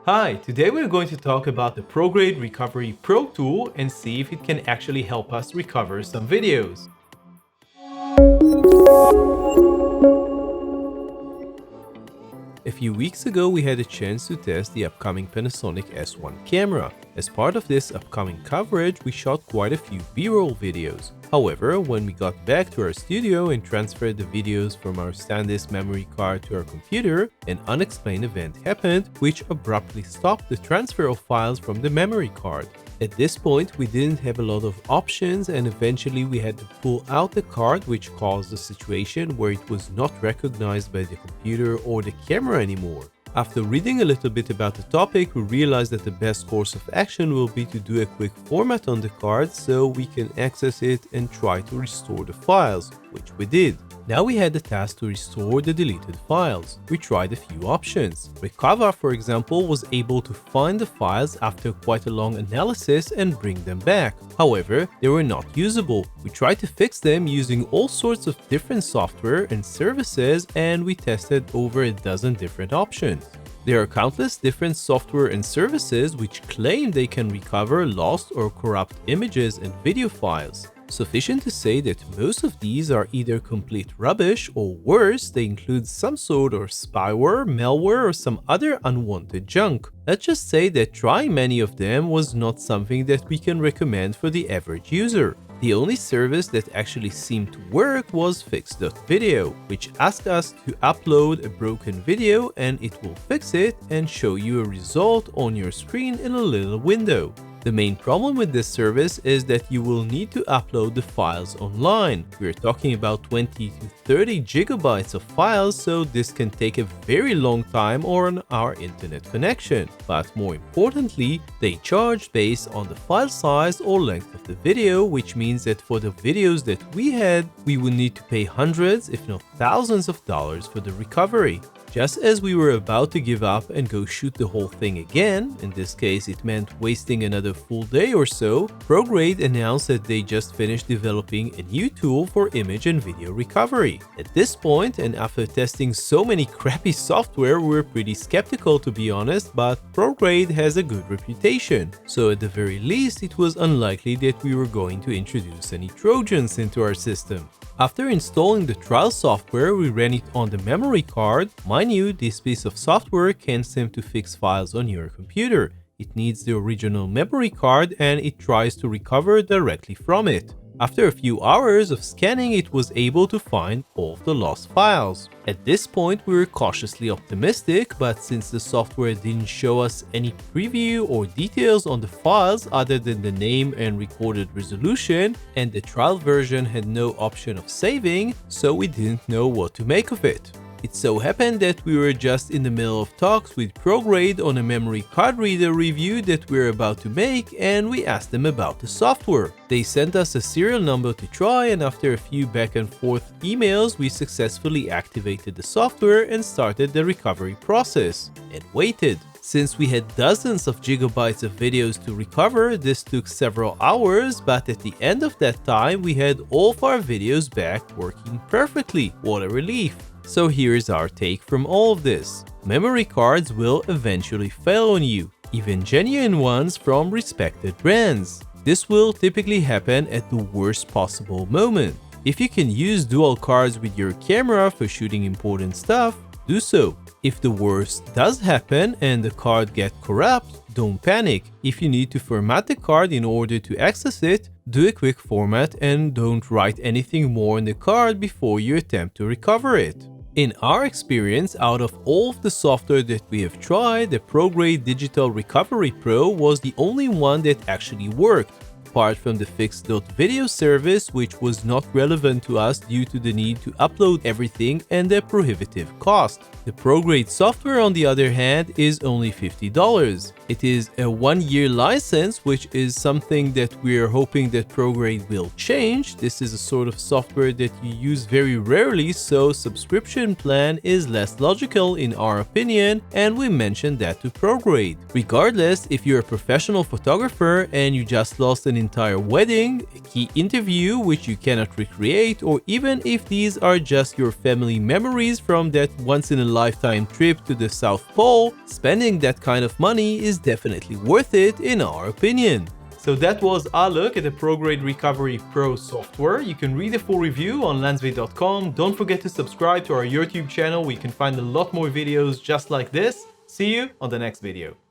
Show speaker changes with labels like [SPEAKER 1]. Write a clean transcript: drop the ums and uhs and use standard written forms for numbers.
[SPEAKER 1] Hi, today we're going to talk about the ProGrade Recovery Pro tool and see if it can actually help us recover some videos. A few weeks ago, we had a chance to test the upcoming Panasonic S1 camera. As part of this upcoming coverage, we shot quite a few B-roll videos. However, when we got back to our studio and transferred the videos from our SanDisk memory card to our computer, an unexplained event happened which abruptly stopped the transfer of files from the memory card. At this point, we didn't have a lot of options and eventually we had to pull out the card, which caused a situation where it was not recognized by the computer or the camera anymore. After reading a little bit about the topic, we realized that the best course of action will be to do a quick format on the card so we can access it and try to restore the files, which we did. Now we had the task to restore the deleted files. We tried a few options. Recover, for example, was able to find the files after quite a long analysis and bring them back. However, they were not usable. We tried to fix them using all sorts of different software and services, and we tested over a dozen different options. There are countless different software and services which claim they can recover lost or corrupt images and video files. Sufficient to say that most of these are either complete rubbish or worse, they include some sort of spyware, malware, or some other unwanted junk. Let's just say that trying many of them was not something that we can recommend for the average user. The only service that actually seemed to work was Fix.video, which asked us to upload a broken video and it will fix it and show you a result on your screen in a little window. The main problem with this service is that you will need to upload the files online. We're talking about 20 to 30 gigabytes of files, so this can take a very long time on our internet connection. But more importantly, they charge based on the file size or length of the video, which means that for the videos that we had, we would need to pay hundreds, if not thousands of dollars for the recovery. Just as we were about to give up and go shoot the whole thing again, in this case it meant wasting another full day or so, ProGrade announced that they just finished developing a new tool for image and video recovery. At this point, and after testing so many crappy software, we were pretty skeptical to be honest, but ProGrade has a good reputation, so at the very least it was unlikely that we were going to introduce any Trojans into our system. After installing the trial software, we ran it on the memory card. Mind you, this piece of software can't seem to fix files on your computer. It needs the original memory card and it tries to recover directly from it. After a few hours of scanning, it was able to find all of the lost files. At this point, we were cautiously optimistic, but since the software didn't show us any preview or details on the files other than the name and recorded resolution, and the trial version had no option of saving, so we didn't know what to make of it. It so happened that we were just in the middle of talks with ProGrade on a memory card reader review that we're about to make, and we asked them about the software. They sent us a serial number to try, and after a few back and forth emails, we successfully activated the software and started the recovery process, and waited. Since we had dozens of gigabytes of videos to recover, this took several hours, but at the end of that time, we had all of our videos back working perfectly. What a relief! So here's our take from all of this. Memory cards will eventually fail on you, even genuine ones from respected brands. This will typically happen at the worst possible moment. If you can use dual cards with your camera for shooting important stuff, do so. If the worst does happen and the card gets corrupt, don't panic. If you need to format the card in order to access it, do a quick format and don't write anything more on the card before you attempt to recover it. In our experience, out of all of the software that we have tried, the ProGrade Digital Recovery Pro was the only one that actually worked, apart from the Fix.video service, which was not relevant to us due to the need to upload everything and the prohibitive cost. The ProGrade software, on the other hand, is only $50. It is a 1-year license, which is something that we are hoping that ProGrade will change. This is a sort of software that you use very rarely, so subscription plan is less logical in our opinion, and we mentioned that to ProGrade. Regardless, if you're a professional photographer and you just lost an entire wedding, a key interview which you cannot recreate, or even if these are just your family memories from that once-in-a-lifetime trip to the South Pole, spending that kind of money is definitely worth it in our opinion. So that was our look at the ProGrade Recovery Pro software. You can read the full review on Lensvid.com. Don't forget to subscribe to our YouTube channel where you can find a lot more videos just like this. See you on the next video.